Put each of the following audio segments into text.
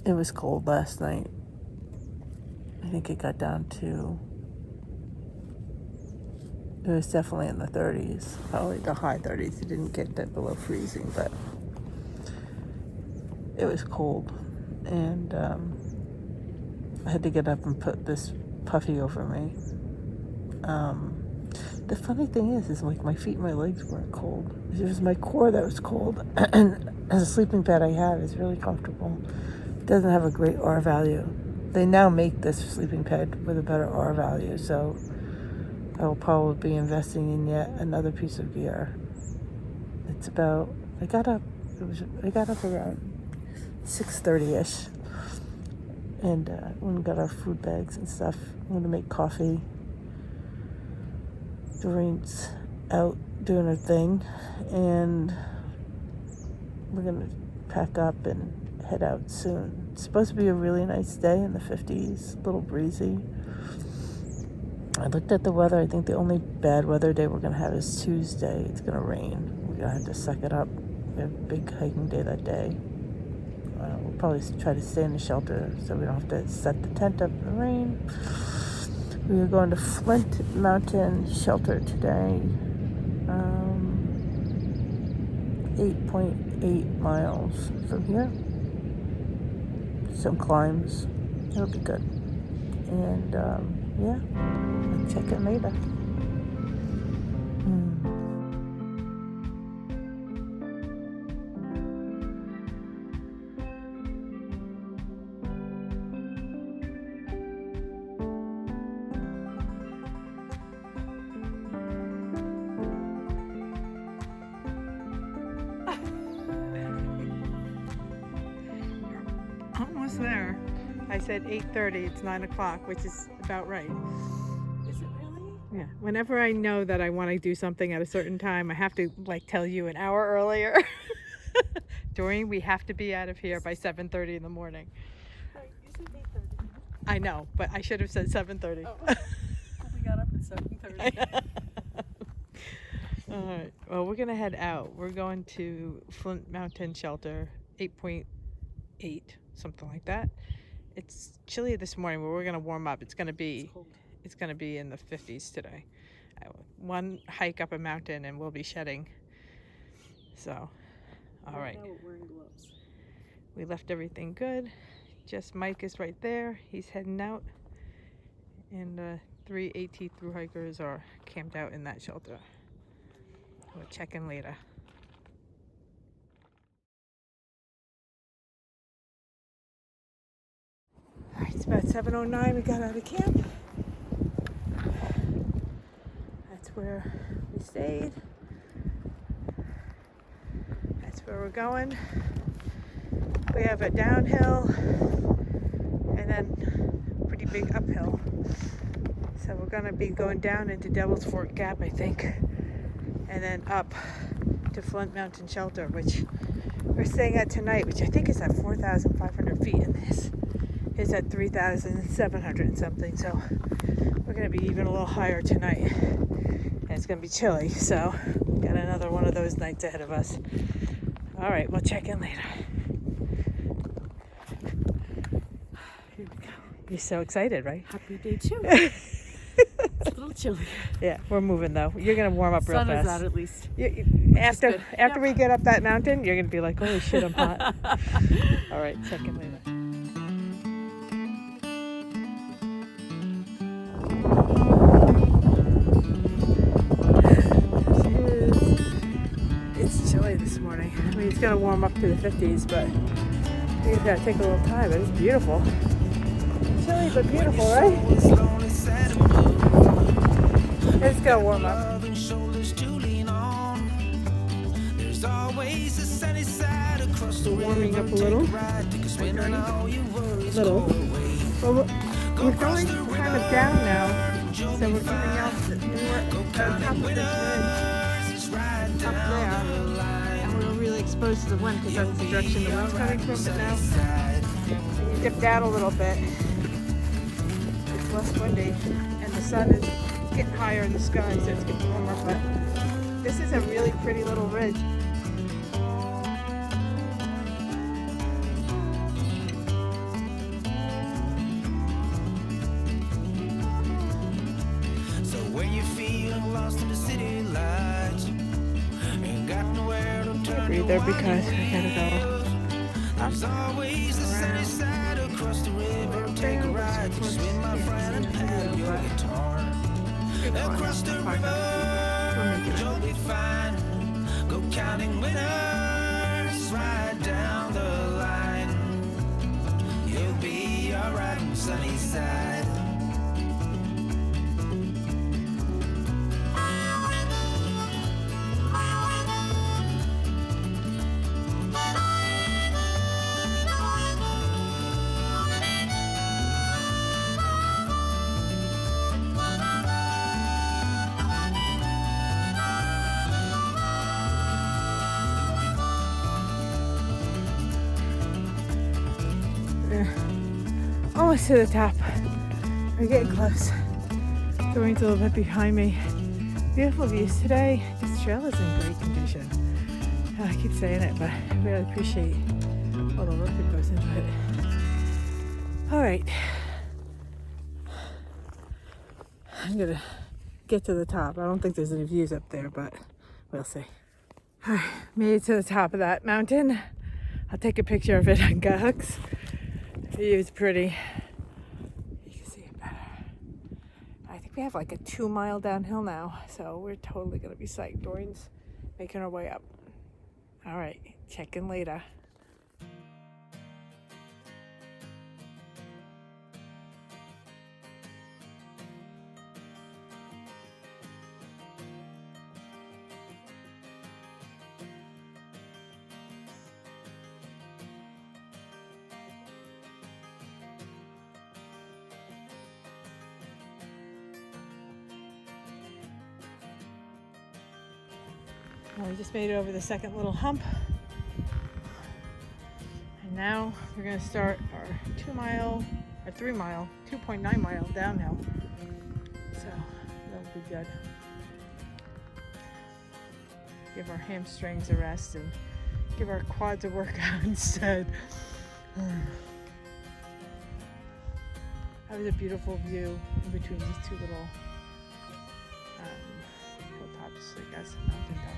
It was cold last night. I think it got down to, it was definitely in the 30s, probably the high 30s. It didn't get that below freezing, but it was cold. And I had to get up and put this puffy over me. The funny thing is like my feet and my legs weren't cold. It was my core that was cold. And the sleeping pad I have is really comfortable. It doesn't have a great R value. They now make this sleeping pad with a better R value, so I will probably be investing in yet another piece of gear. It's about, I got up around 6:30ish, and we got our food bags and stuff. I'm gonna make coffee. Doreen's out doing her thing, and we're gonna pack up and head out soon. It's supposed to be a really nice day in the 50s, a little breezy. I looked at the weather. I think the only bad weather day we're gonna have is Tuesday. It's gonna rain. We're gonna have to suck it up. We have a big hiking day that day. We'll probably try to stay in the shelter so we don't have to set the tent up in the rain. We are going to Flint Mountain Shelter today. 8.8 miles from here. Some climbs. It'll be good. And yeah, I'll check in later. Almost there. I said 8:30. It's 9 o'clock, which is about right. Is it really? Yeah. Whenever I know that I want to do something at a certain time, I have to tell you an hour earlier. Doreen, we have to be out of here by 7:30 in the morning. You said 8:30. I know, but I should have said 7:30. Oh. We got up at 7:30. All right. Well, we're gonna head out. We're going to Flint Mountain Shelter, 8.8, something like that. It's chilly this morning, but we're gonna warm up. It's gonna be in the 50s today. One hike up a mountain, and we'll be shedding. So, all right. Now we're wearing gloves. We left everything good. Just Mike is right there. He's heading out, and 3 AT thru hikers are camped out in that shelter. We'll check in later. All right, it's about 7:09. We got out of camp. That's where we stayed. That's where we're going. We have a downhill and then pretty big uphill. So we're gonna be going down into Devil's Fork Gap, I think, and then up to Flint Mountain Shelter, which we're staying at tonight, which I think is at 4,500 feet, and this is at 3,700 and something. So we're gonna be even a little higher tonight, and it's gonna be chilly. So we got another one of those nights ahead of us. All right, we'll check in later. Here we go. You're so excited, right? Happy day 2. It's a little chilly. Yeah, we're moving though. You're gonna warm up real Sun fast. is out at least. After we get up that mountain, you're gonna be like, holy shit, I'm hot. All right, check in later. It's chilly this morning. I mean, it's gonna warm up to the 50s, but it's gonna take a little time. But it's beautiful. Chilly but beautiful, right? It's gonna warm up. Warming up a little. Well, we're going kind of down now, so we're coming out on top of this ridge up there, and we're really exposed to the wind because that's the direction the wind's coming from. But now we dipped out a little bit. It's less windy, and the sun is getting higher in the sky, so it's getting warmer. But this is a really pretty little ridge. lost in the city lights. Ain't got nowhere to turn. Breather because I gotta go. There's always the sunny side across the river. Take a ride, swing my friend and paddle your guitar. Across the river, you'll be fine. Go counting winners right down the line. You'll be alright on the sunny side. Almost to the top. We're getting close. The rain's a little bit behind me. Beautiful views today. This trail is in great condition. I keep saying it, but I really appreciate all the work that goes into it. All right. I'm gonna get to the top. I don't think there's any views up there, but we'll see. All right, made it to the top of that mountain. I'll take a picture of it on Gogs. The view is pretty. You can see it better. I think we have like a 2-mile downhill now, so we're totally gonna be psyched. Doreen's making her way up. All right, check in later. Well, we just made it over the second little hump. And now we're gonna start our 2.9 mile downhill. So that'll be good. Give our hamstrings a rest and give our quads a workout instead. That was a beautiful view in between these two little hilltops, I guess, mountain tops.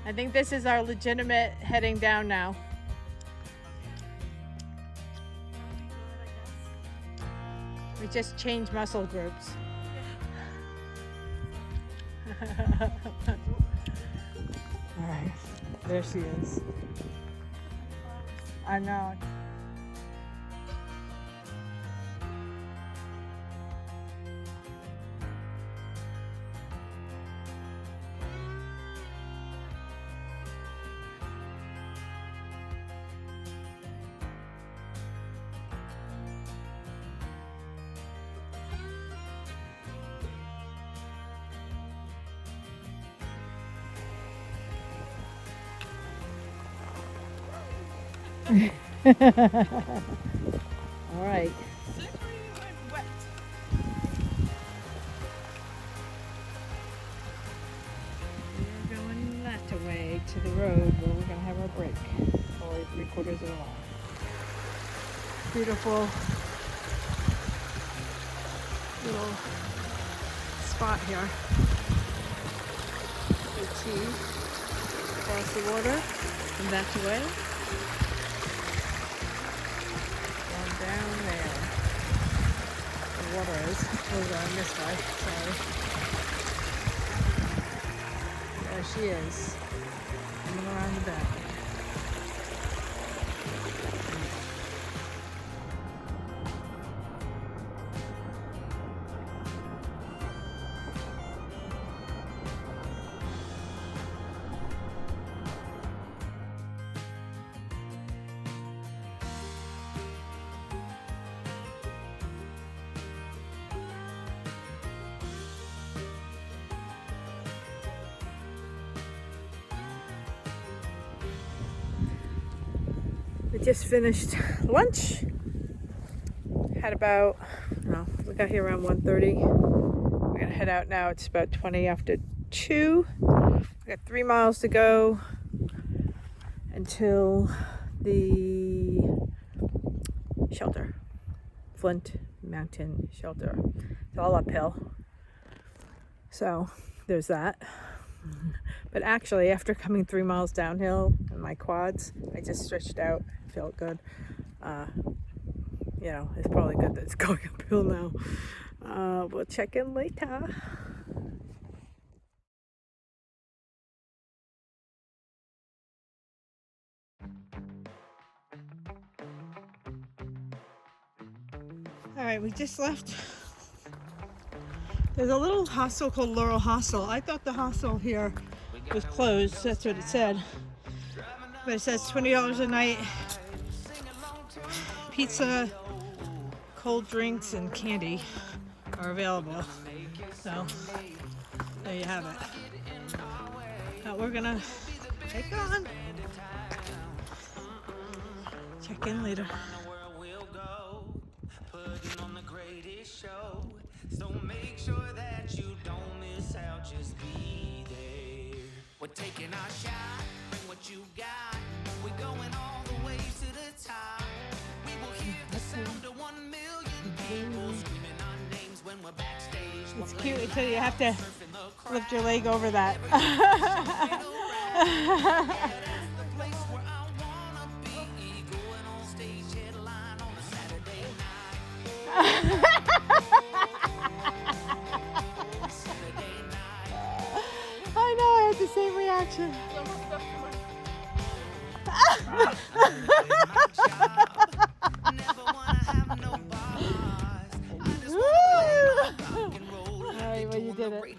I think this is our legitimate heading down now. We just changed muscle groups. All right, there she is. I know. All right. We're going that way to the road where we're gonna have our break, probably 3/4 of a mile. Beautiful little spot here. The tea across the water and back away. Down there. The water is. We're going this way. Sorry. There she is. Coming around the back. We just finished lunch. Had about, we got here around 1:30. We're gonna head out now. It's about 20 after 2. We got 3 miles to go until the shelter, Flint Mountain Shelter. It's all uphill. So there's that. But actually, after coming 3 miles downhill in my quads, I just stretched out, felt good. You know, it's probably good that it's going uphill now. We'll check in later. All right, we just left. There's a little hostel called Laurel Hostel. I thought the hostel here was closed. That's what it said. But it says $20 a night, pizza, cold drinks, and candy are available. So there you have it. But we're gonna take on. Check in later. So make sure that you don't miss out, just be there. We're taking our shot, bring what you got. We're going all the way to the top. We will hear the sound of 1 million people screaming our names when we're backstage. It's cute until you have to lift your leg over that. I know, I had the same reaction. Alright, well, you did it.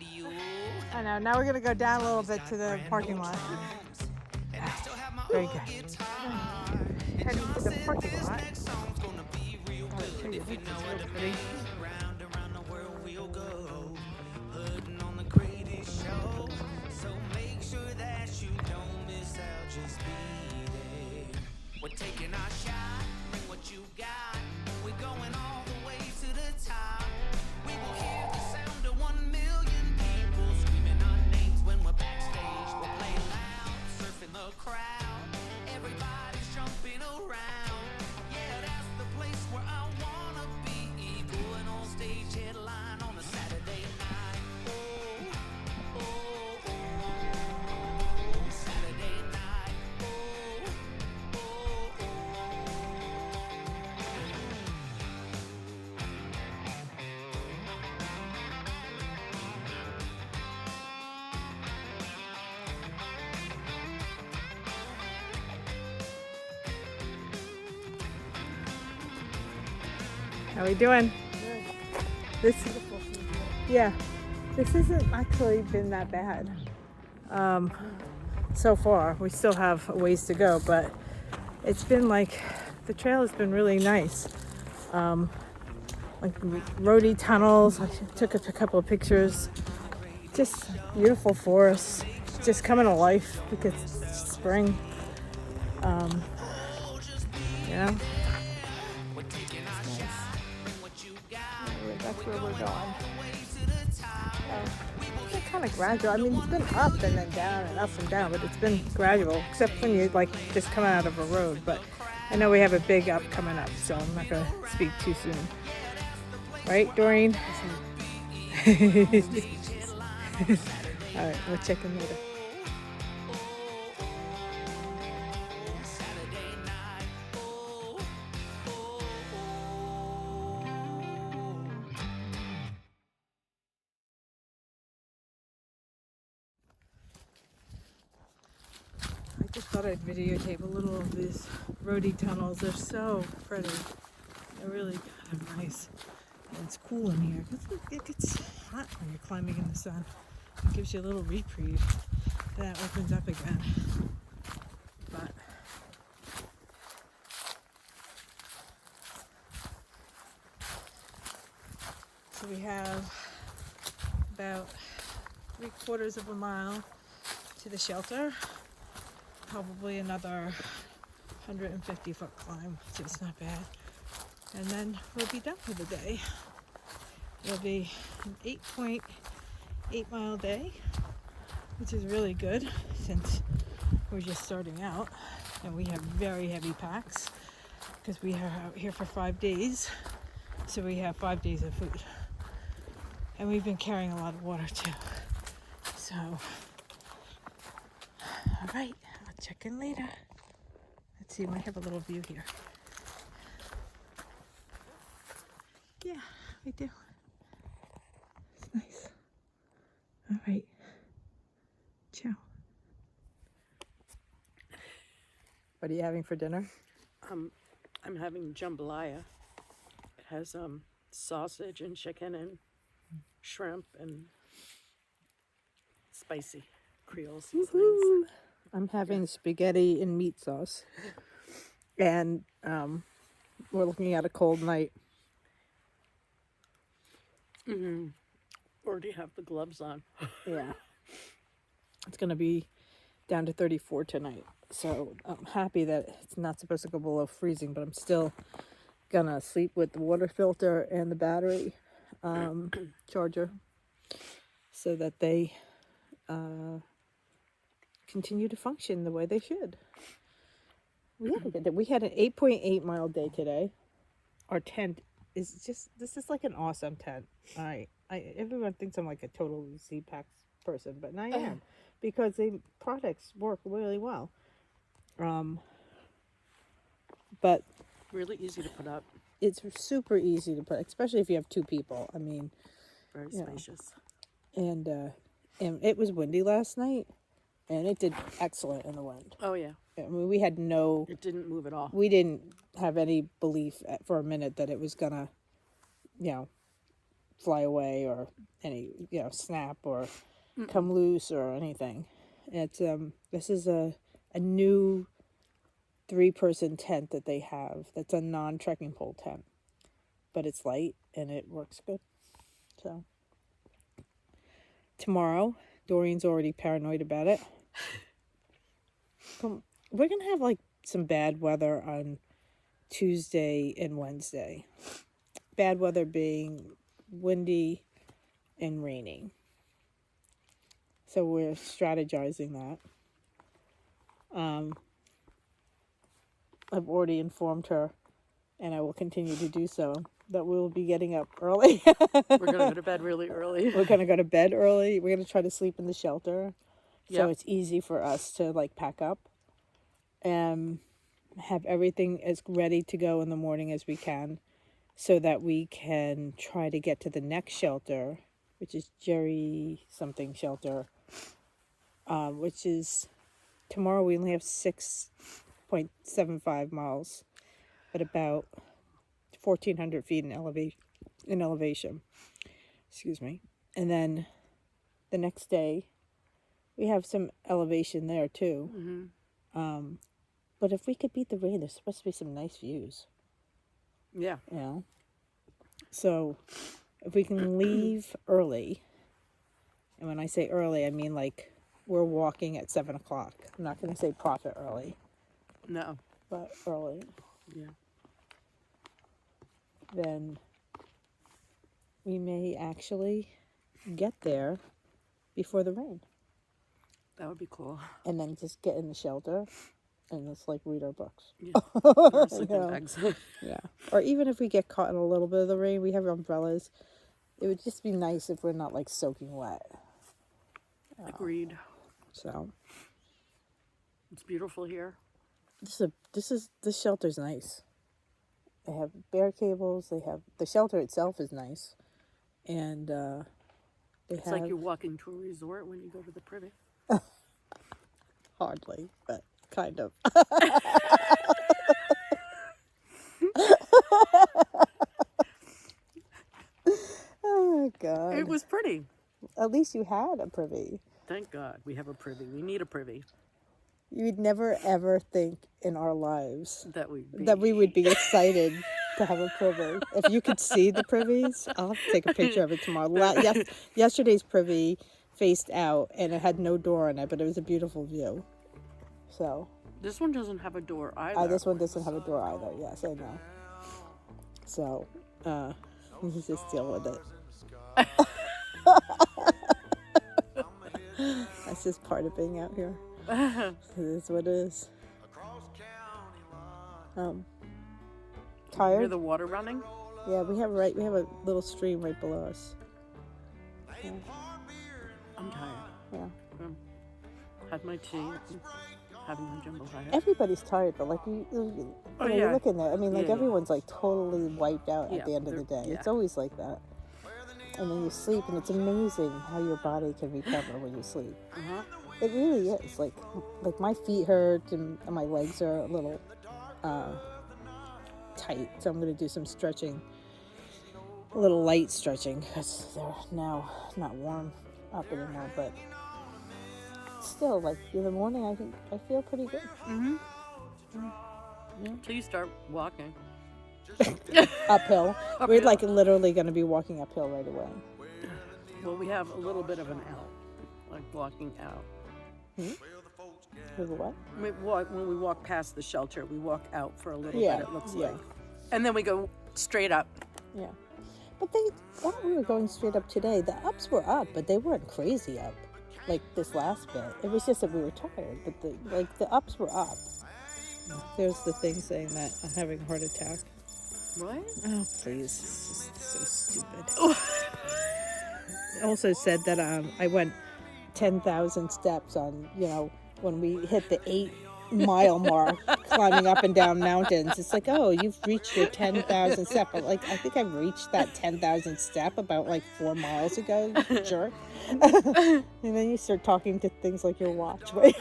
I know, now we're going to go down a little bit to the parking lot. Very good. Heading to the parking lot. Oh, it's really pretty. We're taking our shot, bring what you got. We're going all the way to the top. We will hear the sound of 1 million people screaming our names when we're backstage. We'll play loud, surfing the crowd. Everybody's jumping around. Yeah, that's the place where I wanna be. Going on stage headline on a Saturday night. Oh, oh, oh. Saturday night. How are we doing? Good. This hasn't actually been that bad so far. We still have a ways to go, but it's been like the trail has been really nice. Like roadie tunnels. I took a couple of pictures. Just beautiful forests, just coming to life because it's spring. Yeah. That's where we're going. It's been kind of gradual. I mean, it's been up and then down and up and down, but it's been gradual, except when you like just come out of a road. But I know we have a big up coming up, so I'm not going to speak too soon. Right, Doreen? All right, we'll check in later. I just thought I'd videotape a little of these roadie tunnels. They're so pretty. They're really kind of nice. And it's cool in here. It gets hot when you're climbing in the sun. It gives you a little reprieve. Then it opens up again. But so we have about 3/4 of a mile to the shelter. Probably another 150-foot climb, which is not bad. And then we'll be done for the day. It'll be an 8.8 mile day, which is really good since we're just starting out and we have very heavy packs because we are out here for 5 days. So we have 5 days of food And we've been carrying a lot of water too. So, all right, I'll check in later. Let's see, we might have a little view here. Yeah, we do. It's nice. All right. Ciao. What are you having for dinner? I'm having jambalaya. It has sausage and chicken and shrimp and spicy Creole seasonings. Woo-hoo. I'm having spaghetti and meat sauce. And we're looking at a cold night. Already have the gloves on. Yeah. It's going to be down to 34 tonight. So I'm happy that it's not supposed to go below freezing, but I'm still going to sleep with the water filter and the battery charger so that they continue to function the way they should. We had a good day. We had an 8.8 mile day today. Our tent is this is like an awesome tent. Everyone thinks I'm like a total Z-Packs person, but I am because the products work really well. But Really easy to put up. it's super easy to put, especially if you have two people. I mean, Very Yeah. spacious. and it was windy last night, and it did excellent in the wind. Oh yeah. I mean, we had no. It didn't move at all. We didn't have any belief for a minute that it was gonna, fly away or any, snap or come loose or anything. It's this is a new 3-person tent that they have. That's a non-trekking pole tent, but it's light and it works good. So tomorrow, Doreen's already paranoid about it. We're gonna have like some bad weather on Tuesday and Wednesday. Bad weather being windy and raining. So we're strategizing that. I've already informed her, and I will continue to do so, that we will be getting up early. We're gonna go to bed really early. We're gonna go to bed early. We're gonna try to sleep in the shelter, so Yep. it's easy for us to like pack up and have everything as ready to go in the morning as we can, so that we can try to get to the next shelter, which is Jerry something shelter, which is tomorrow. We only have 6.75 miles, at about 1,400 feet in elevation. Excuse me. And then the next day, we have some elevation there too. But if we could beat the rain, there's supposed to be some nice views. Yeah. So if we can leave early, and when I say early, I mean like we're walking at 7 o'clock. I'm not going to say profit early, No. but early. Yeah. Then we may actually get there before the rain, That would be cool. and then just get in the shelter and just like read our books. Yeah. Our sleeping Yeah. bags. Yeah. Or even if we get caught in a little bit of the rain, we have umbrellas. It would just be nice if we're not like soaking wet. Agreed. So It's beautiful here. this shelter's nice. They have bear cables. They have the shelter itself is nice, and they It's have like you're walking to a resort when you go to the Privy. hardly, but kind of. Oh God! It was pretty. At least you had a privy. Thank God we have a Privy. We need a Privy. You would never ever think in our lives That we would be excited to have a privy. If you could see the privies, I'll have to take a picture of it tomorrow. Yesterday's privy faced out and it had no door on it, but it was a beautiful view. So This one doesn't have a door either. this one doesn't have a door either. Yes, I know. So you just deal with it. That's just part of being out here. It is what it is. Hear Tired? the water running? Yeah, we have a little stream right below us. I'm tired. Yeah. Had my tea. Having my jambalaya. Everybody's tired, but like you Oh, you yeah. look in there. I mean, like Yeah, yeah. everyone's like totally wiped out Yeah, at the end of the they're- day. yeah. It's always like that. And then you sleep, and it's amazing how your body can recover when you sleep. Uh-huh. It really is. Like my feet hurt and my legs are a little tight, so I'm going to do some stretching, a little light stretching, because they're now not warm up anymore. But still, like in the morning, I feel pretty good. Mm-hmm. Until you start walking. Uphill. We're Uphill. like literally going to be walking uphill right away. Well, we have a little bit of an out, like walking out. With what? When we walk past the shelter, we walk out for a little Yeah, bit, it looks yeah. like. And then we go straight up. Yeah. But they thought we were going straight up today. The ups were up, but they weren't crazy up like this last bit. It was just that we were tired, but the ups were up. There's the thing saying that I'm having a heart attack. What? Oh, please. It's just so stupid. It also said that I went 10,000 steps on, when we hit the 8-mile mark, climbing up and down mountains. It's like, oh, you've reached your 10,000 step. But like, I think I reached that 10,000 step about like 4 miles ago, you jerk. And then you start talking to things like your watch, right?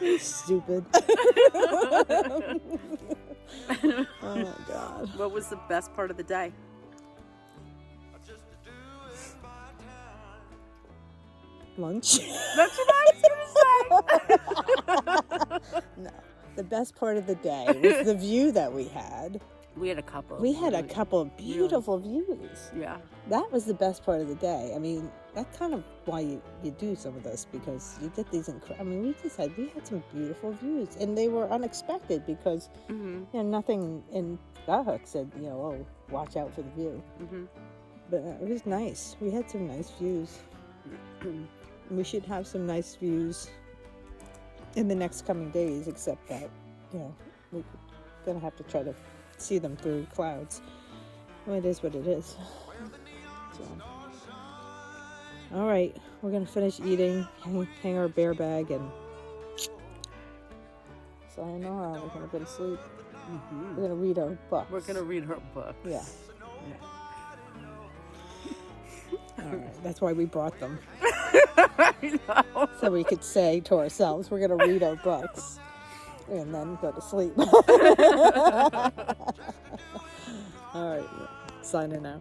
You're stupid. Oh my God. What was the best part of the day? Lunch? That's what I was going to say. No. The best part of the day was the view that we had. We had a couple. We had a couple of beautiful views. Yeah. That was the best part of the day. I mean, that's kind of why you do some of this, because you get these we had some beautiful views, and they were unexpected because nothing in Gahuk said, oh, watch out for the view. Mm-hmm. But it was nice. We had some nice views. We should have some nice views in the next coming days, except that, we're gonna have to try to see them through clouds. Well, it is what it is. So, all right, we're gonna finish eating, hang our bear bag, and sayonara. We're gonna go to sleep. Mm-hmm. We're gonna read our book. We're going to read her book. Yeah. All right, that's why we brought them. I know. So we could say to ourselves, we're going to read our books and then go to sleep. All right, signing out.